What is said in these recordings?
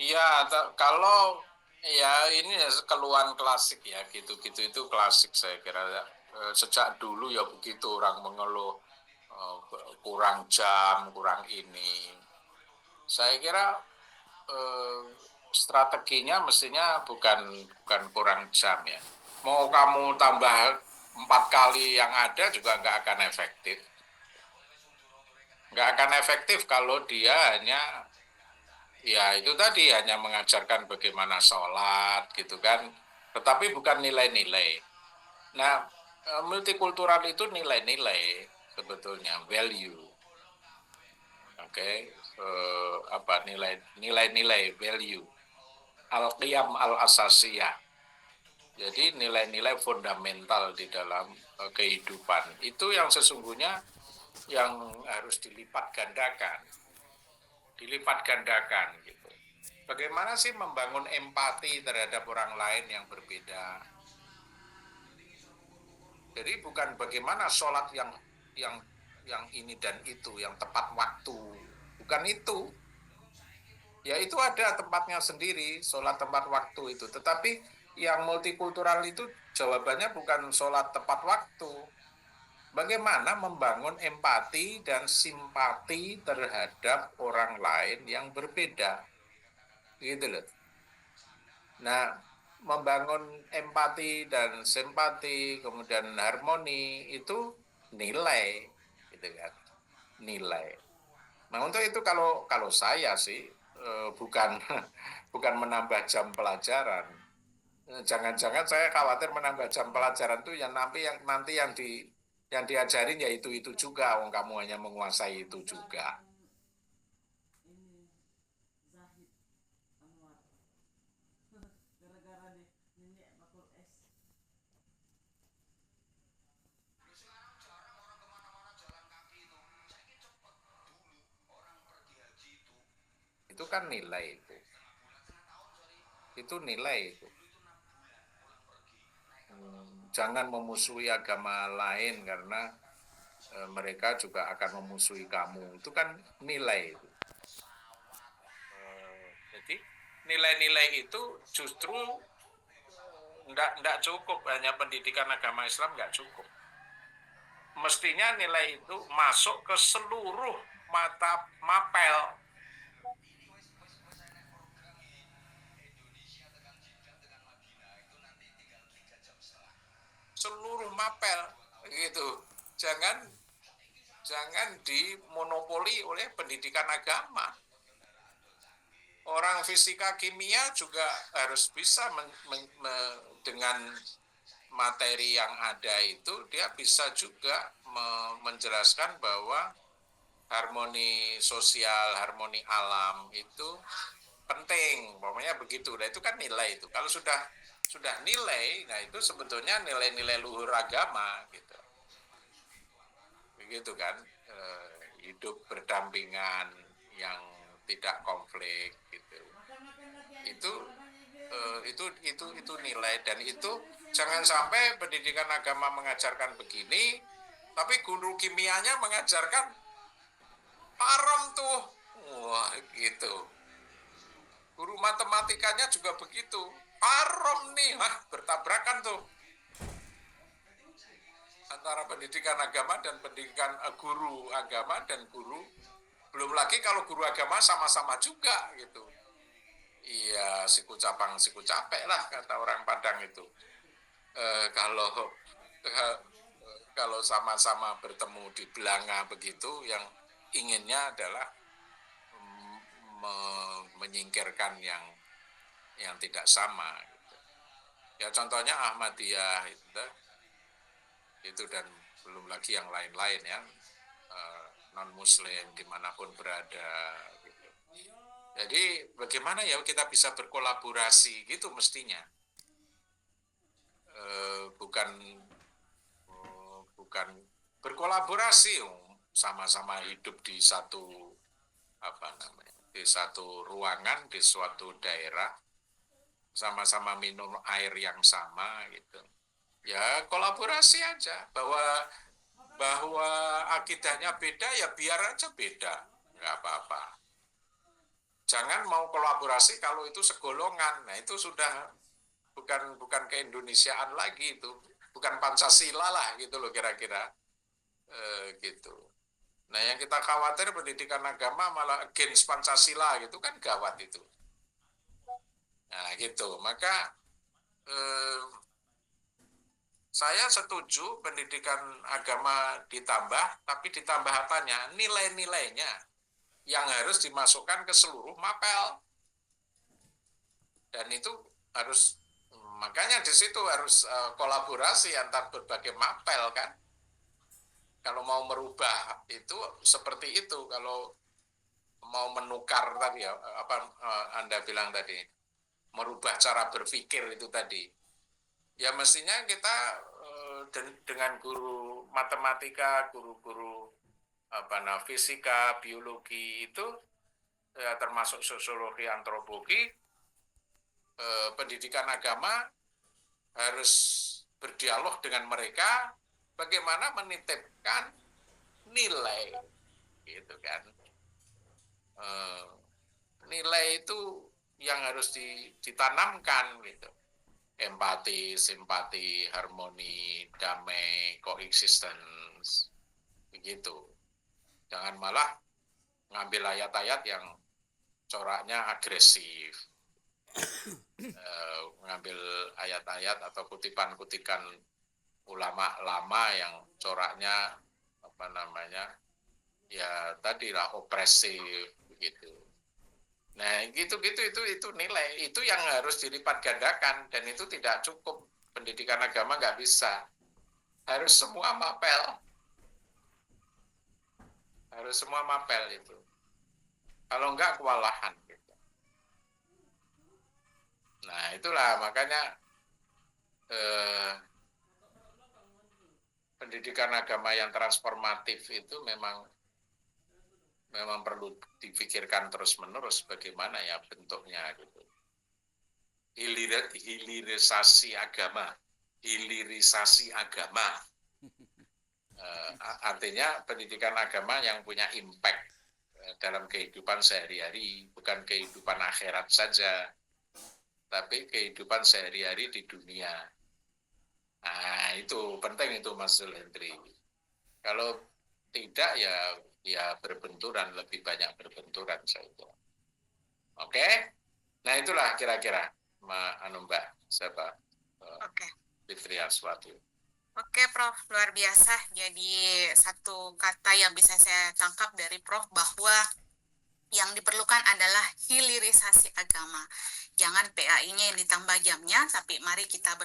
Iya, kalau ya ini ya keluhan klasik ya gitu-gitu itu klasik saya kira ya. Sejak dulu ya begitu orang mengeluh kurang jam, kurang ini. Saya kira eh, strateginya mestinya bukan bukan kurang jam ya. Mau kamu tambah 4 kali yang ada juga nggak akan efektif. Nggak akan efektif kalau dia hanya ya itu tadi hanya mengajarkan bagaimana sholat gitu kan, tetapi bukan nilai-nilai. Nah, multikultural itu nilai-nilai sebetulnya, value, oke, apa nilai-nilai value, al-qiyam al-asasiyah. Jadi nilai-nilai fundamental di dalam kehidupan itu yang sesungguhnya yang harus dilipat gandakan gitu. Bagaimana sih membangun empati terhadap orang lain yang berbeda? Jadi bukan bagaimana sholat yang yang ini dan itu, yang tepat waktu, bukan itu. Ya itu ada tempatnya sendiri, sholat tepat waktu itu. Tetapi yang multikultural itu jawabannya bukan sholat tepat waktu. Bagaimana membangun empati dan simpati terhadap orang lain yang berbeda, gitu loh. Nah, membangun empati dan simpati, kemudian harmoni itu nilai, gitu kan? Nilai. Nah, untuk itu kalau kalau saya sih bukan bukan menambah jam pelajaran. Jangan-jangan saya khawatir menambah jam pelajaran tuh yang yang diajarin ya itu juga, wong kamu hanya menguasai itu juga. Itu kan nilai itu. Itu nilai itu. Jangan memusuhi agama lain karena mereka juga akan memusuhi kamu. Itu kan nilai itu. Jadi nilai-nilai itu justru enggak cukup, hanya pendidikan agama Islam enggak cukup. Mestinya nilai itu masuk ke seluruh mata mapel, seluruh mapel gitu. Jangan jangan dimonopoli oleh pendidikan agama. Orang fisika kimia juga harus bisa dengan materi yang ada itu dia bisa juga menjelaskan bahwa harmoni sosial, harmoni alam itu penting, pokoknya begitu. Nah itu kan nilai itu. Kalau sudah nilai, nah itu sebetulnya nilai-nilai luhur agama gitu, begitu kan. Hidup berdampingan yang tidak konflik gitu. Itu itu nilai dan itu jangan sampai pendidikan agama mengajarkan begini, tapi guru kimianya mengajarkan haram tuh. Wah, gitu. Guru matematikanya juga begitu. Haram nih, bertabrakan tuh antara pendidikan agama dan pendidikan guru agama dan guru. Belum lagi kalau guru agama sama-sama juga gitu. Iya, siku capang siku capek lah kata orang Padang itu. Kalau eh, kalau sama-sama bertemu di belanga begitu, yang inginnya adalah menyingkirkan yang tidak sama. Gitu. Ya contohnya Ahmadiyah itu dan belum lagi yang lain-lain ya, non Muslim dimanapun berada. Gitu. Jadi bagaimana ya kita bisa berkolaborasi gitu mestinya, bukan bukan berkolaborasi, sama-sama hidup di satu apa namanya di satu ruangan di suatu daerah, sama-sama minum air yang sama gitu. Ya kolaborasi aja, bahwa akidahnya beda ya biar aja beda, nggak apa-apa. Jangan mau kolaborasi kalau itu segolongan. Nah, itu sudah bukan keindonesiaan lagi itu. Bukan Pancasila lah gitu loh kira-kira. Gitu. Nah, yang kita khawatir pendidikan agama malah against Pancasila gitu kan gawat itu. Nah, gitu. Maka saya setuju pendidikan agama ditambah, tapi ditambah apanya? Nilai-nilainya yang harus dimasukkan ke seluruh mapel. Dan itu harus, makanya di situ harus kolaborasi antar berbagai mapel kan. Kalau mau merubah itu seperti itu, kalau mau menukar tadi ya, apa Anda bilang tadi, merubah cara berpikir itu tadi. Ya mestinya kita dengan guru matematika, guru-guru fisika, biologi itu termasuk sosiologi, antropologi, pendidikan agama harus berdialog dengan mereka bagaimana menitipkan nilai, gitu kan. Nilai itu yang harus ditanamkan gitu. Empati, simpati, harmoni, damai, coexistence, begitu. Jangan malah ngambil ayat-ayat yang coraknya agresif, mengambil ayat-ayat atau kutipan-kutipan ulama lama yang coraknya ya tadilah opresif begitu. Nah, gitu-gitu itu nilai itu yang harus dilipat gandakan, dan itu tidak cukup. Pendidikan agama nggak bisa, harus semua mapel, itu. Kalau enggak kewalahan gitu. Nah, itulah makanya pendidikan agama yang transformatif itu memang perlu dipikirkan terus-menerus bagaimana ya bentuknya gitu. Hilirisasi agama. Artinya pendidikan agama yang punya impact dalam kehidupan sehari-hari, bukan kehidupan akhirat saja, tapi kehidupan sehari-hari di dunia. Nah, itu penting itu Mas Zulhendri. Kalau tidak ya berbenturan, lebih banyak berbenturan saya kira. Oke? Nah, itulah kira-kira Mbak siapa? Oke. Fitri Aswati. Oke, Prof. Luar biasa. Jadi satu kata yang bisa saya tangkap dari Prof bahwa yang diperlukan adalah hilirisasi agama. Jangan PAI-nya yang ditambah jamnya, tapi mari kita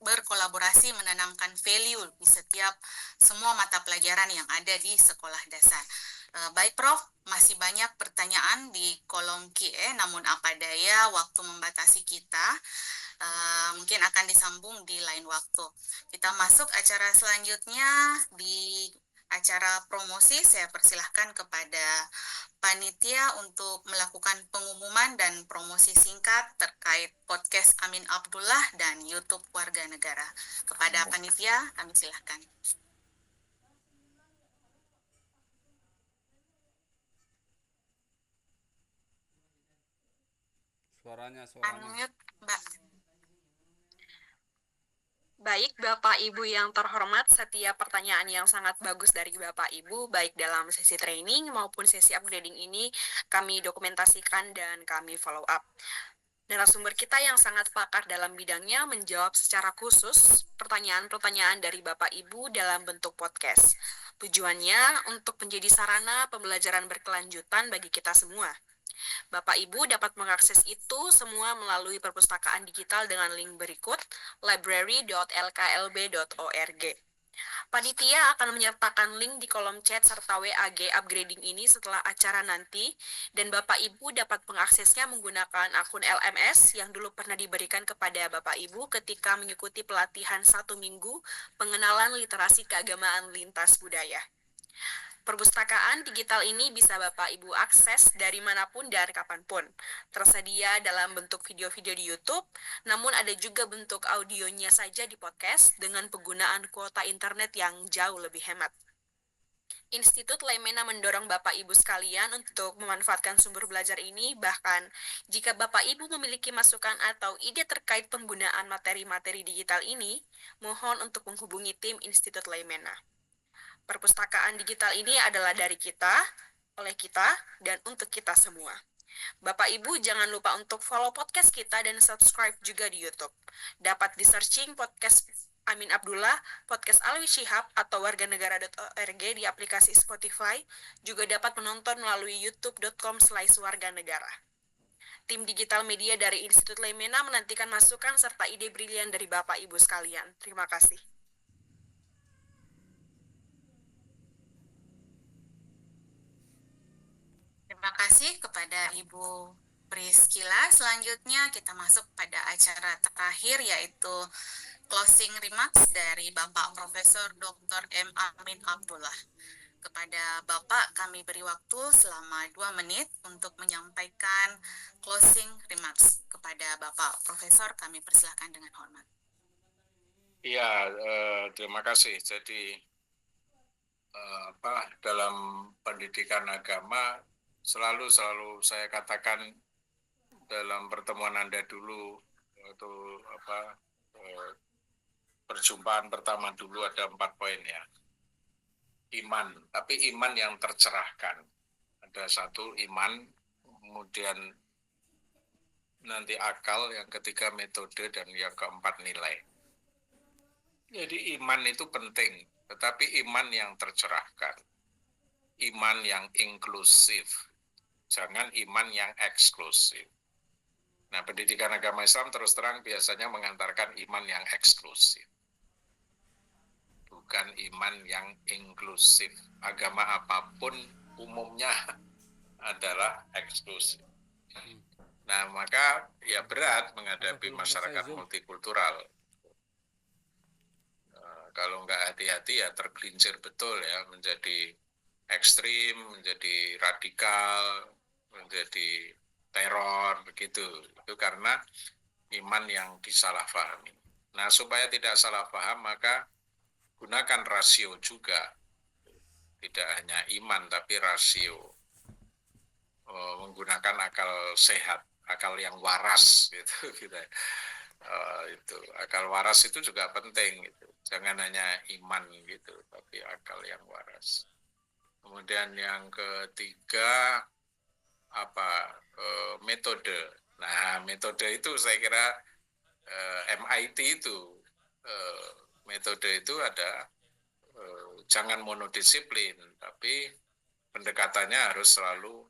berkolaborasi menanamkan value di setiap semua mata pelajaran yang ada di sekolah dasar. Baik Prof, masih banyak pertanyaan di kolom Q&A, namun apa daya waktu membatasi kita. Mungkin akan disambung di lain waktu. Kita masuk acara selanjutnya di acara promosi. Saya persilahkan kepada panitia untuk melakukan pengumuman dan promosi singkat terkait podcast Amin Abdullah dan YouTube Warga Negara. Kepada panitia, kami silahkan. Suaranya. Unmute, Mbak. Baik, Bapak Ibu yang terhormat, setiap pertanyaan yang sangat bagus dari Bapak Ibu, baik dalam sesi training maupun sesi upgrading ini, kami dokumentasikan dan kami follow up. Narasumber kita yang sangat pakar dalam bidangnya menjawab secara khusus pertanyaan-pertanyaan dari Bapak Ibu dalam bentuk podcast. Tujuannya untuk menjadi sarana pembelajaran berkelanjutan bagi kita semua. Bapak Ibu dapat mengakses itu semua melalui perpustakaan digital dengan link berikut, library.lklb.org. Panitia akan menyertakan link di kolom chat serta WAG upgrading ini setelah acara nanti, dan Bapak Ibu dapat mengaksesnya menggunakan akun LMS yang dulu pernah diberikan kepada Bapak Ibu ketika mengikuti pelatihan 1 minggu pengenalan literasi keagamaan lintas budaya. Perpustakaan digital ini bisa Bapak Ibu akses dari manapun dan kapanpun. Tersedia dalam bentuk video-video di YouTube, namun ada juga bentuk audionya saja di podcast dengan penggunaan kuota internet yang jauh lebih hemat. Institut Laimena mendorong Bapak Ibu sekalian untuk memanfaatkan sumber belajar ini, bahkan jika Bapak Ibu memiliki masukan atau ide terkait penggunaan materi-materi digital ini, mohon untuk menghubungi tim Institut Laimena. Perpustakaan digital ini adalah dari kita, oleh kita, dan untuk kita semua. Bapak Ibu jangan lupa untuk follow podcast kita dan subscribe juga di YouTube. Dapat di searching podcast Amin Abdullah, podcast Alwi Shihab, atau warganegara.org di aplikasi Spotify. Juga dapat menonton melalui youtube.com/warganegara. Tim digital media dari Institut Laimena menantikan masukan serta ide brilian dari Bapak Ibu sekalian. Terima kasih. Terima kasih kepada Ibu Priscila. Selanjutnya kita masuk pada acara terakhir, yaitu closing remarks dari Bapak Profesor Dr. M. Amin Abdullah. Kepada Bapak kami beri waktu selama 2 menit untuk menyampaikan closing remarks. Kepada Bapak Profesor kami persilahkan dengan hormat. Iya, terima kasih. Jadi dalam pendidikan agama selalu saya katakan dalam pertemuan Anda dulu waktu perjumpaan pertama dulu ada 4 poin ya. Iman, tapi iman yang tercerahkan. Ada 1 iman, kemudian nanti akal, yang ketiga metode, dan yang keempat nilai. Jadi iman itu penting, tetapi iman yang tercerahkan. Iman yang inklusif, jangan iman yang eksklusif. Nah, pendidikan agama Islam terus terang biasanya mengantarkan iman yang eksklusif, bukan iman yang inklusif. Agama apapun umumnya adalah eksklusif. Nah, maka ya berat menghadapi masyarakat multikultural. Kalau nggak hati-hati ya tergelincir betul ya, menjadi ekstrim, menjadi radikal, menjadi teror begitu. Itu karena iman yang disalahpahami. Nah, supaya tidak salah paham maka gunakan rasio juga. Tidak hanya iman tapi rasio. Menggunakan akal sehat, akal yang waras gitu. Itu akal waras itu juga penting gitu. Jangan hanya iman gitu, tapi akal yang waras. Kemudian yang ketiga metode. Nah, metode itu saya kira MIT itu metode itu ada jangan monodisiplin, tapi pendekatannya harus selalu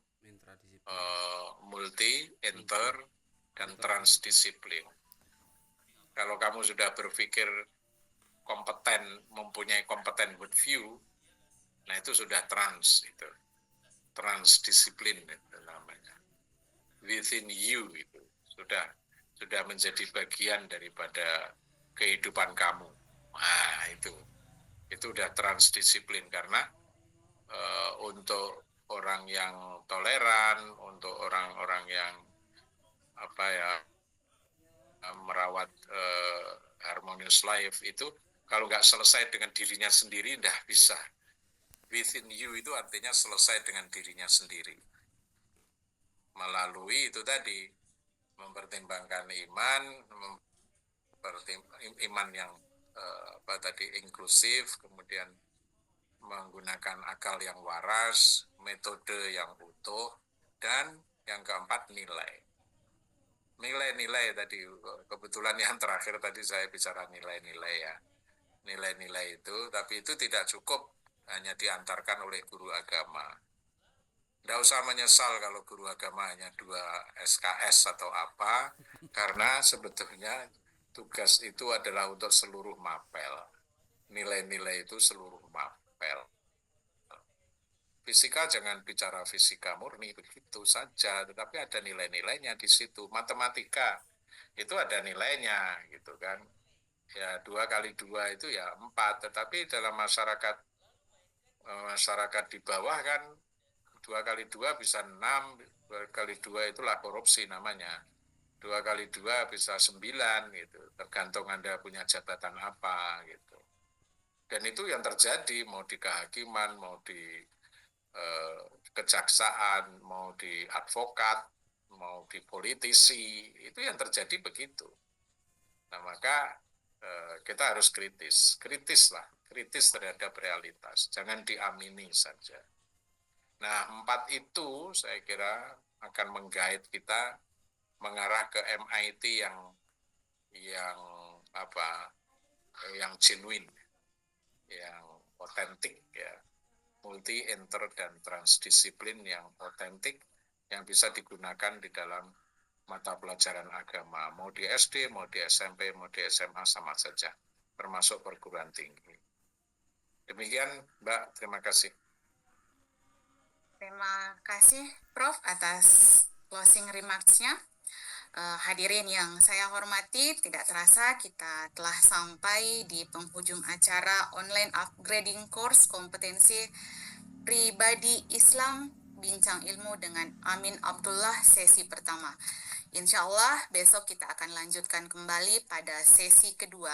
multi, inter, dan transdisiplin. Kalau kamu sudah berpikir kompeten, mempunyai kompeten worldview, nah itu sudah transdisiplin itu namanya. Within you itu sudah menjadi bagian daripada kehidupan kamu. Nah itu udah transdisiplin karena untuk orang yang toleran, untuk orang-orang yang merawat harmonious life itu kalau nggak selesai dengan dirinya sendiri, nggak bisa. Within you itu artinya selesai dengan dirinya sendiri. Melalui itu tadi, mempertimbangkan iman yang inklusif, kemudian menggunakan akal yang waras, metode yang utuh, dan yang keempat nilai. Nilai-nilai tadi, kebetulan yang terakhir tadi saya bicara nilai-nilai ya. Nilai-nilai itu, tapi itu tidak cukup hanya diantarkan oleh guru agama. Tidak usah menyesal kalau guru agama hanya 2 SKS atau apa, karena sebetulnya tugas itu adalah untuk seluruh mapel. Nilai-nilai itu seluruh mapel. Fisika jangan bicara fisika murni begitu saja, tetapi ada nilai-nilainya di situ. Matematika itu ada nilainya gitu kan. Ya 2 kali 2 itu ya 4, tetapi dalam masyarakat di bawah kan 2 kali 2 bisa 6, 2 kali 2 itulah korupsi namanya. 2 kali 2 bisa 9 gitu, tergantung Anda punya jabatan apa gitu. Dan itu yang terjadi mau di kehakiman, mau di kejaksaan, mau di advokat, mau di politisi, itu yang terjadi begitu. Nah, maka kita harus kritis terhadap realitas, jangan diamini saja. Nah, 4 itu saya kira akan menggait kita mengarah ke MIT yang genuine, yang otentik ya, multi, inter, dan transdisiplin yang otentik yang bisa digunakan di dalam mata pelajaran agama, mau di SD, mau di SMP, mau di SMA sama saja, termasuk perguruan tinggi. Demikian, Mbak, terima kasih. Terima kasih Prof atas closing remarks-nya. Hadirin yang saya hormati, tidak terasa kita telah sampai di penghujung acara online upgrading course kompetensi pribadi Islam Bincang Ilmu dengan Amin Abdullah sesi pertama. Insya Allah besok kita akan lanjutkan kembali pada sesi kedua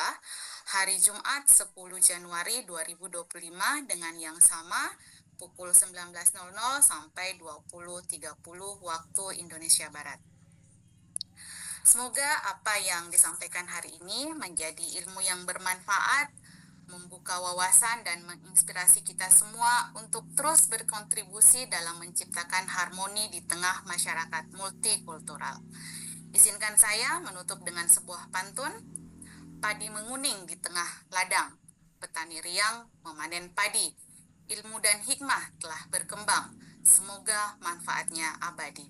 hari Jumat 10 Januari 2025 dengan yang sama pukul 19.00 sampai 20.30 waktu Indonesia Barat. Semoga apa yang disampaikan hari ini menjadi ilmu yang bermanfaat, membuka wawasan dan menginspirasi kita semua untuk terus berkontribusi dalam menciptakan harmoni di tengah masyarakat multikultural. Izinkan saya menutup dengan sebuah pantun. Padi menguning di tengah ladang, petani riang memanen padi. Ilmu dan hikmah telah berkembang, semoga manfaatnya abadi.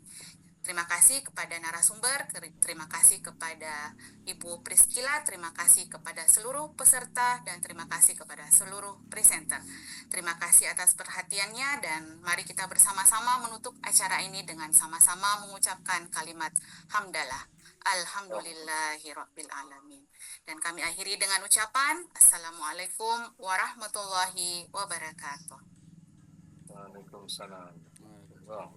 Terima kasih kepada narasumber, terima kasih kepada Ibu Priscila, terima kasih kepada seluruh peserta, dan terima kasih kepada seluruh presenter. Terima kasih atas perhatiannya, dan mari kita bersama-sama menutup acara ini dengan sama-sama mengucapkan kalimat hamdalah. Alhamdulillahirabbil alamin. Dan kami akhiri dengan ucapan Assalamualaikum warahmatullahi wabarakatuh. Waalaikumsalam.